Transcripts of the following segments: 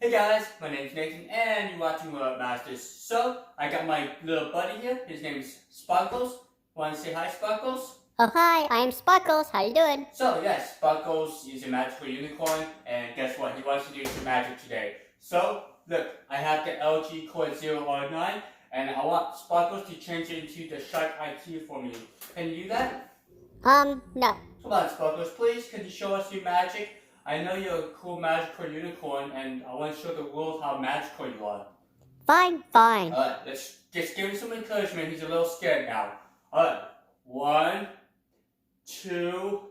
Hey guys, my name's Nathan and you're watching Masters. So, I got my little buddy here. His name is Sparkles. Want to say hi, Sparkles? Oh hi, I'm Sparkles. How you doing? So, yes, Sparkles is a magical unicorn, and guess what? He wants to do some magic today. So, look, I have the LG Core 0R9, and I want Sparkles to change it into the Shark IQ for me. Can you do that? No. Come on, Sparkles, please. Can you show us your magic? I know you're a cool magical unicorn, and I want to show the world how magical you are. Fine. Alright, let's just give him some encouragement. He's a little scared now. Alright, 1, 2,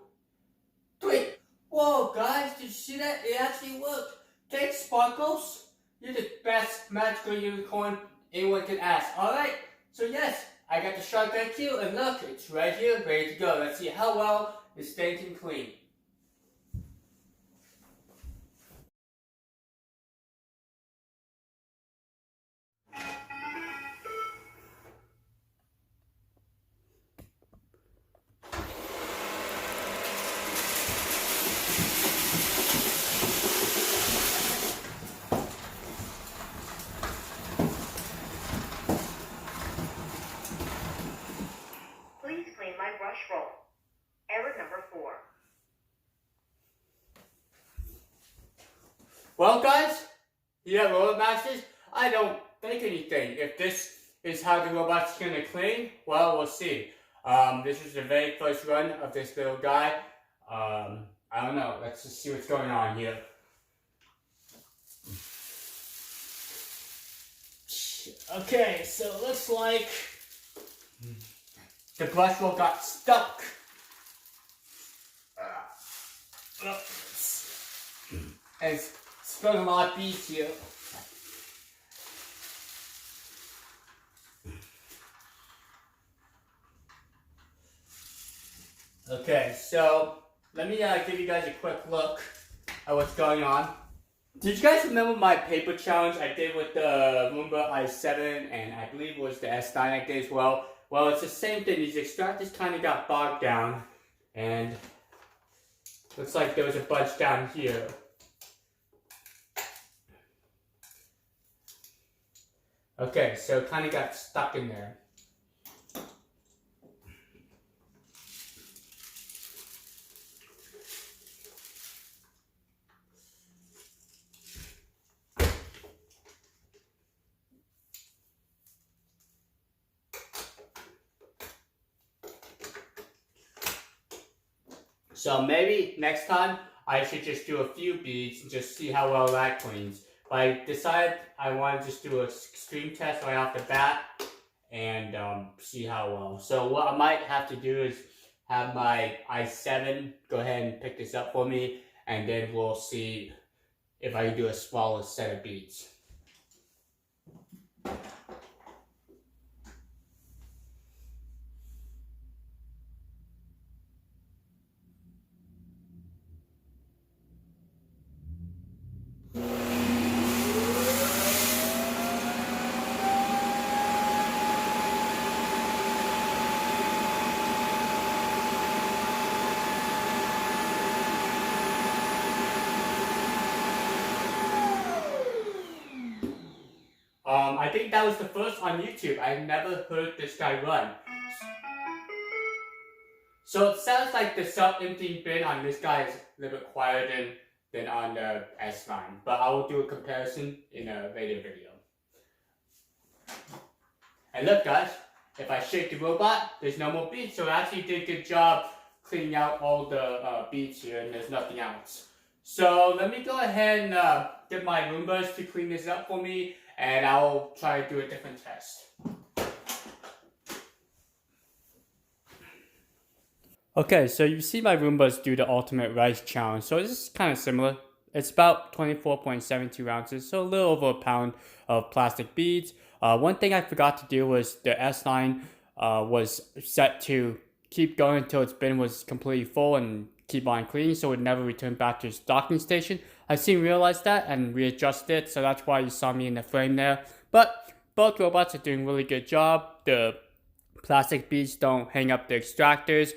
3. Whoa, guys, did you see that? It actually worked. Thanks, Sparkles. You're the best magical unicorn anyone can ask. Alright, so yes, I got the Shark IQ, and look, it's right here, ready to go. Let's see how well it's stinking clean. Please clean my brush roll. Error number 4. Well, guys, yeah, Robot Masters, I don't think anything. If this is how the robot's gonna clean, well, we'll see. This is the very first run of this little guy. I don't know. Let's just see what's going on here. Okay, so it looks like the brush roll got stuck. And it's spilling a lot of beads here. Okay, so let me give you guys a quick look at what's going on. Did you guys remember my paper challenge I did with the Roomba i7 and I believe it was the S9 I did as well? Well, it's the same thing. These extractors kind of got bogged down and looks like there was a bunch down here. Okay, so it kind of got stuck in there. So maybe next time I should just do a few beads and just see how well that cleans. But I decided I want to just do an extreme test right off the bat and see how well. So what I might have to do is have my i7 go ahead and pick this up for me, and then we'll see if I can do a smaller set of beads. I think that was the first on YouTube. I never heard this guy run. So it sounds like the self-emptying bin on this guy is a little bit quieter than on the S9. But I will do a comparison in a later video. And look guys, if I shake the robot, there's no more beads. So it actually did a good job cleaning out all the beads here and there's nothing else. So let me go ahead and get my Roombas to clean this up for me. And I'll try to do a different test. Okay, so you see my Roombas do the ultimate rice challenge. So this is kind of similar. It's about 24.72 ounces, so a little over a pound of plastic beads. One thing I forgot to do was the S9 was set to keep going until its bin was completely full and keep on cleaning, so it would never return back to its docking station. I soon realized that and readjusted it, so that's why you saw me in the frame there. But both robots are doing a really good job. The plastic beads don't hang up the extractors.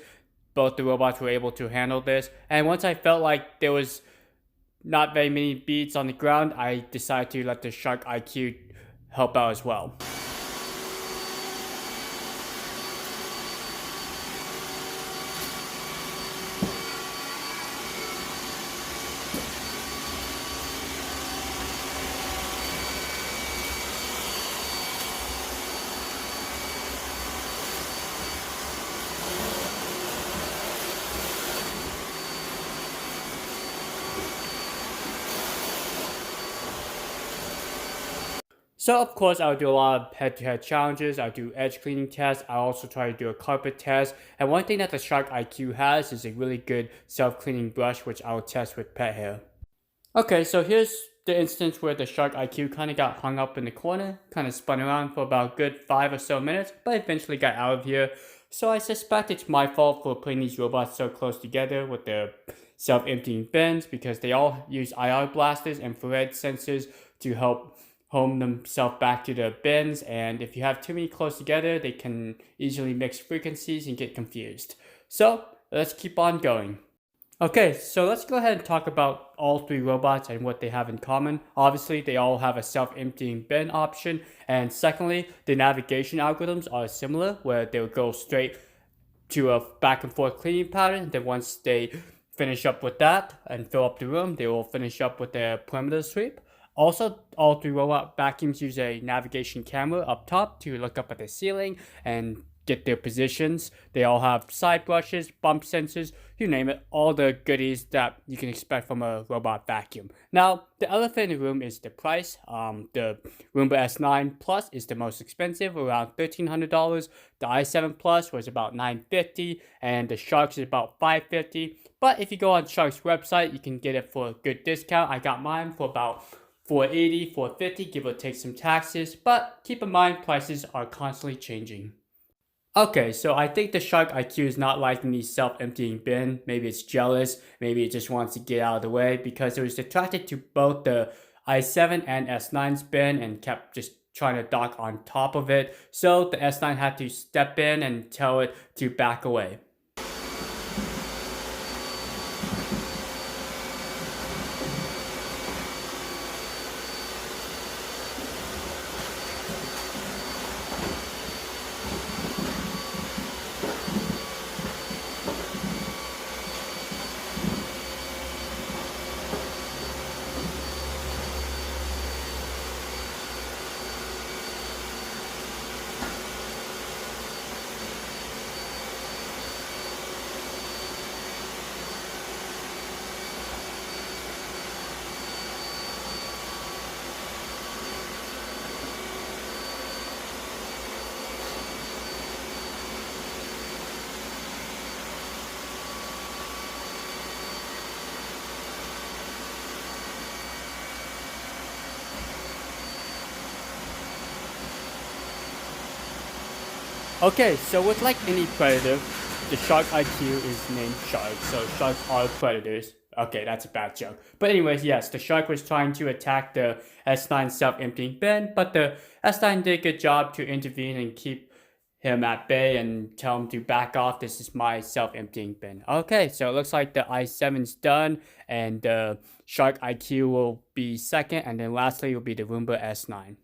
Both the robots were able to handle this. And once I felt like there was not very many beads on the ground, I decided to let the Shark IQ help out as well. So of course I'll do a lot of head-to-head challenges, I'll do edge cleaning tests, I'll also try to do a carpet test, and one thing that the Shark IQ has is a really good self-cleaning brush which I'll test with pet hair. Okay, so here's the instance where the Shark IQ kind of got hung up in the corner, kind of spun around for about a good 5 or so minutes, but eventually got out of here. So I suspect it's my fault for putting these robots so close together with their self-emptying bins, because they all use IR blasters and infrared sensors to help home themselves back to the bins, and if you have too many close together, they can easily mix frequencies and get confused. So let's keep on going. Okay, so let's go ahead and talk about all 3 robots and what they have in common. Obviously, they all have a self-emptying bin option, and secondly, the navigation algorithms are similar, where they'll go straight to a back and forth cleaning pattern. Then once they finish up with that and fill up the room, they will finish up with their perimeter sweep. Also, all 3 robot vacuums use a navigation camera up top to look up at the ceiling and get their positions. They all have side brushes, bump sensors, you name it, all the goodies that you can expect from a robot vacuum. Now, the elephant in the room is the price. The Roomba S9 Plus is the most expensive, around $1,300. The i7 Plus was about $950, and the Shark's is about $550. But if you go on Shark's website, you can get it for a good discount. I got mine for about $480, $450, give or take some taxes, but keep in mind prices are constantly changing. Okay, so I think the Shark IQ is not liking the self-emptying bin. Maybe it's jealous, maybe it just wants to get out of the way, because it was attracted to both the i7 and S9's bin and kept just trying to dock on top of it. So the S9 had to step in and tell it to back away. Okay, so with like any predator, the Shark IQ is named Shark, so sharks are predators. Okay, that's a bad joke. But anyways, yes, the Shark was trying to attack the S9 self-emptying bin, but the S9 did a good job to intervene and keep him at bay and tell him to back off. This is my self-emptying bin. Okay, so it looks like the i7's done, and the Shark IQ will be second, and then lastly will be the Roomba S9.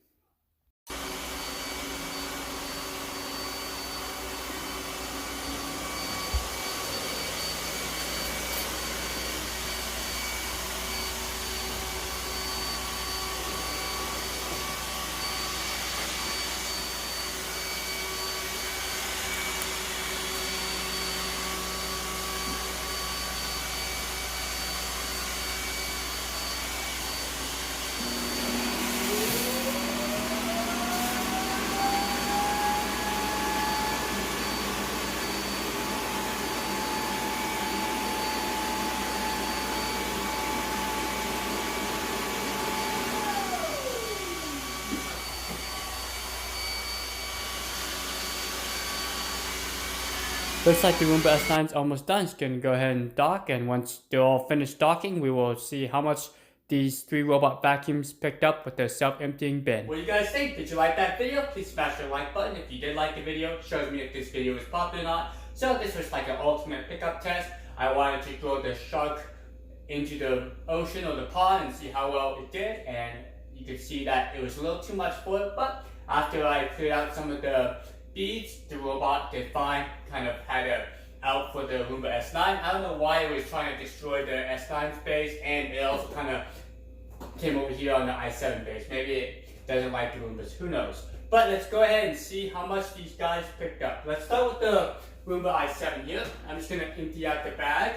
Looks like the Roomba S9 is almost done. It's going to go ahead and dock, and once they're all finished docking, we will see how much these 3 robot vacuums picked up with their self-emptying bin. What do you guys think? Did you like that video? Please smash the like button. If you did like the video, it shows me if this video is popular or not. So this was like an ultimate pickup test. I wanted to throw the Shark into the ocean or the pond and see how well it did, and you could see that it was a little too much for it, but after I cleared out some of the beads, the robot did fine, kind of had it out for the Roomba S9. I don't know why it was trying to destroy the S9's base, and it also kind of came over here on the i7 base. Maybe it doesn't like the Roombas, who knows. But let's go ahead and see how much these guys picked up. Let's start with the Roomba i7 here. I'm just gonna empty out the bag.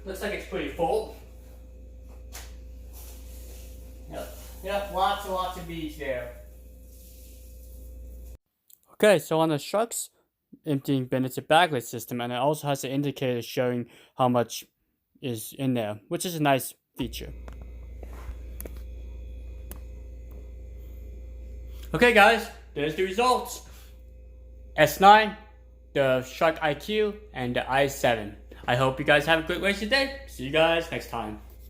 Looks like it's pretty full. Yep, lots and lots of beads there. Okay, so on the Shark's emptying bin, it's a baglet system, and it also has an indicator showing how much is in there, which is a nice feature. Okay guys, there's the results. S9, the Shark IQ, and the i7. I hope you guys have a great rest of your day. See you guys next time.